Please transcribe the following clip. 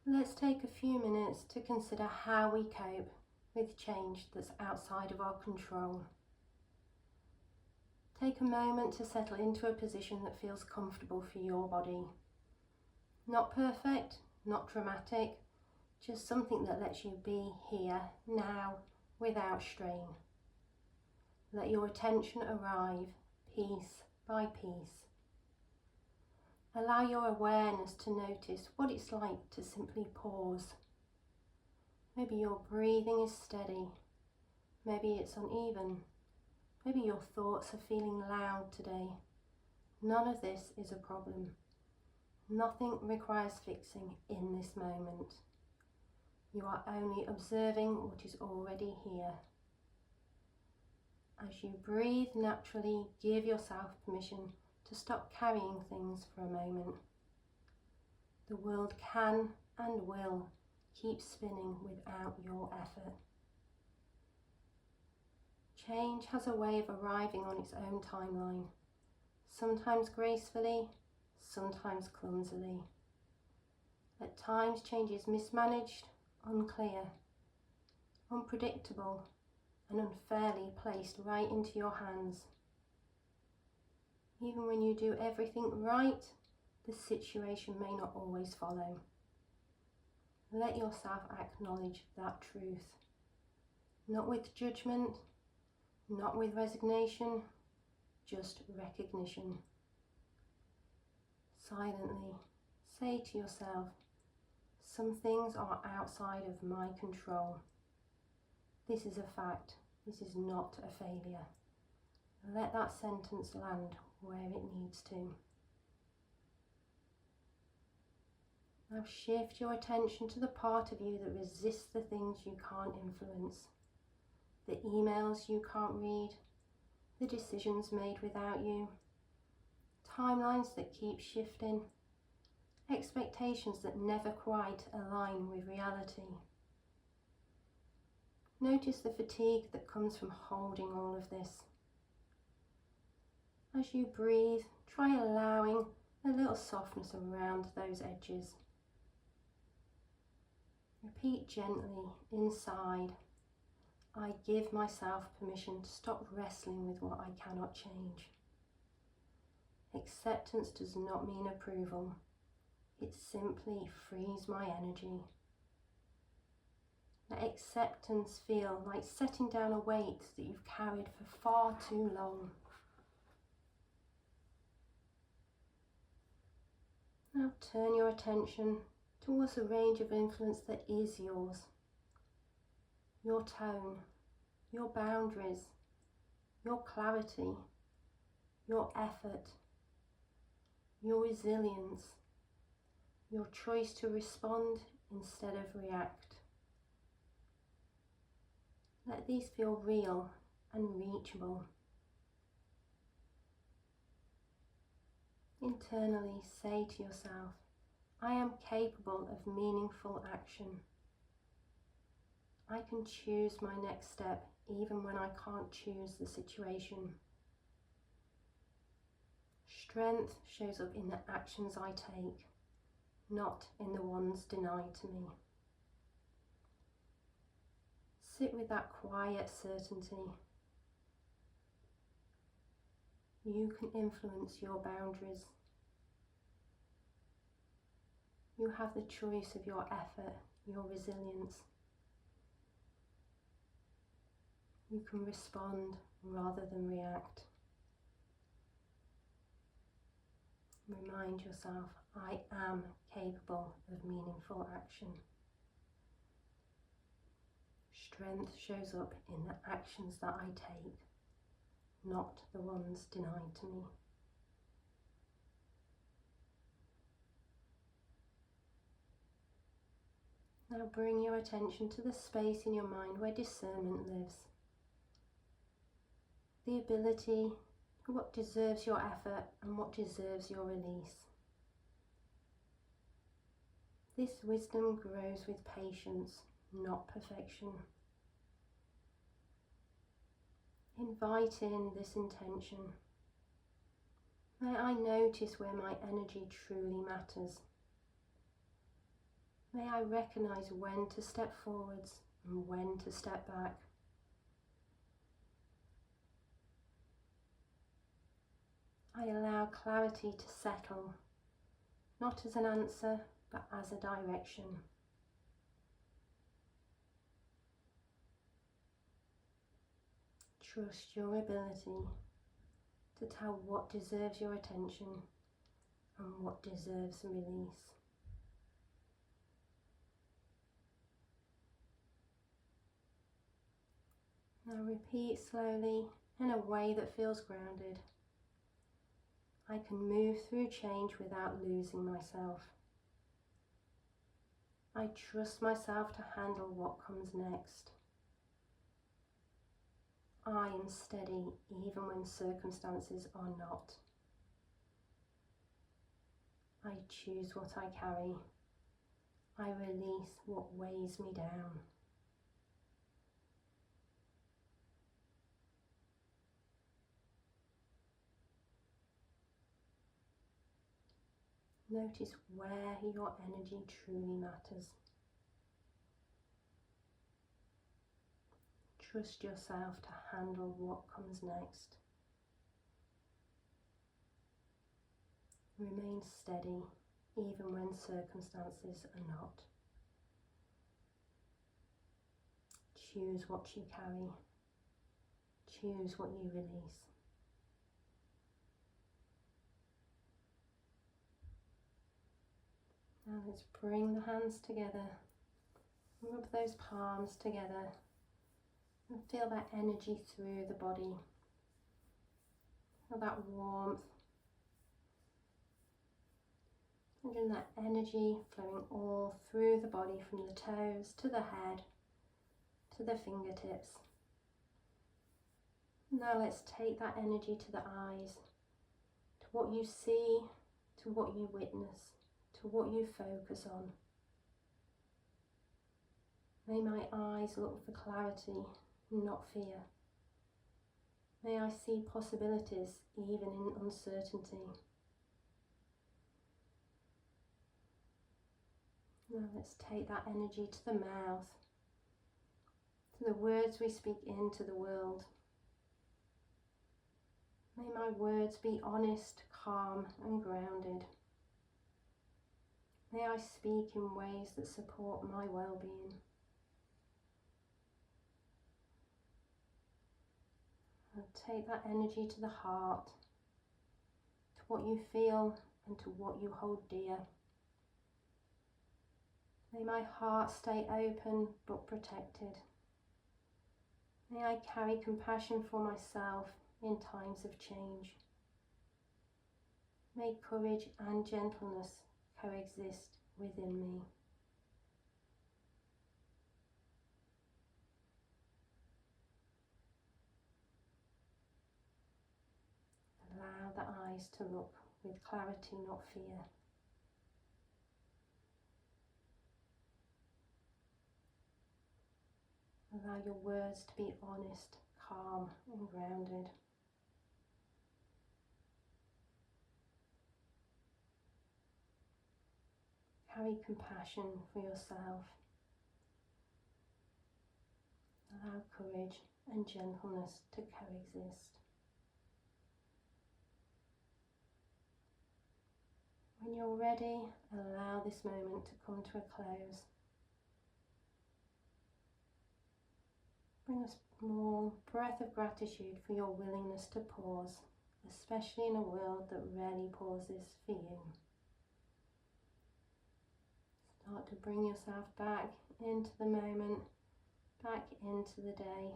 Let's take a few minutes to consider how we cope with change that's outside of our control. Take a moment to settle into a position that feels comfortable for your body. Not perfect, not dramatic, just something that lets you be here, now, without strain. Let your attention arrive piece by piece. Allow your awareness to notice what it's like to simply pause. Maybe your breathing is steady, maybe it's uneven, maybe your thoughts are feeling loud today. None of this is a problem. Nothing requires fixing in this moment. You are only observing what is already here. As you breathe naturally, give yourself permission to stop carrying things for a moment. The world can and will keep spinning without your effort. Change has a way of arriving on its own timeline, sometimes gracefully, sometimes clumsily. At times change is mismanaged, unclear, unpredictable, and unfairly placed right into your hands. Even when you do everything right, the situation may not always follow. Let yourself acknowledge that truth. Not with judgment, not with resignation, just recognition. Silently say to yourself, some things are outside of my control. This is a fact. This is not a failure. Let that sentence land where it needs to. Now shift your attention to the part of you that resists the things you can't influence, the emails you can't read, the decisions made without you, timelines that keep shifting, expectations that never quite align with reality. Notice the fatigue that comes from holding all of this. As you breathe, try allowing a little softness around those edges. Repeat gently inside, I give myself permission to stop wrestling with what I cannot change. Acceptance does not mean approval. It simply frees my energy. Let acceptance feel like setting down a weight that you've carried for far too long. Now turn your attention towards the range of influence that is yours. Your tone, your boundaries, your clarity, your effort, your resilience, your choice to respond instead of react. Let these feel real and reachable. Internally say to yourself, I am capable of meaningful action. I can choose my next step even when I can't choose the situation. Strength shows up in the actions I take, not in the ones denied to me. Sit with that quiet certainty. You can influence your boundaries. You have the choice of your effort, your resilience. You can respond rather than react. Remind yourself, I am capable of meaningful action. Strength shows up in the actions that I take, not the ones denied to me. Now bring your attention to the space in your mind where discernment lives. The ability, what deserves your effort and what deserves your release. This wisdom grows with patience, not perfection. Invite in this intention. May I notice where my energy truly matters. May I recognise when to step forwards and when to step back. I allow clarity to settle, not as an answer, but as a direction. Trust your ability to tell what deserves your attention and what deserves release. Now repeat slowly in a way that feels grounded. I can move through change without losing myself. I trust myself to handle what comes next. I am steady even when circumstances are not. I choose what I carry. I release what weighs me down. Notice where your energy truly matters. Trust yourself to handle what comes next. Remain steady even when circumstances are not. Choose what you carry. Choose what you release. Now let's bring the hands together. Rub those palms together and feel that energy through the body. Feel that warmth. And that energy flowing all through the body from the toes to the head to the fingertips. Now let's take that energy to the eyes, to what you see, to what you witness, to what you focus on. May my eyes look for clarity, not fear. May I see possibilities even in uncertainty. Now let's take that energy to the mouth, to the words we speak into the world. May my words be honest, calm and grounded. May I speak in ways that support my well-being. And take that energy to the heart, to what you feel and to what you hold dear. May my heart stay open but protected. May I carry compassion for myself in times of change. May courage and gentleness coexist within me. Allow the eyes to look with clarity, not fear. Allow your words to be honest, calm and grounded. Carry compassion for yourself. Allow courage and gentleness to coexist. When you're ready, allow this moment to come to a close. Bring a small breath of gratitude for your willingness to pause, especially in a world that rarely pauses for you. Start to bring yourself back into the moment, back into the day,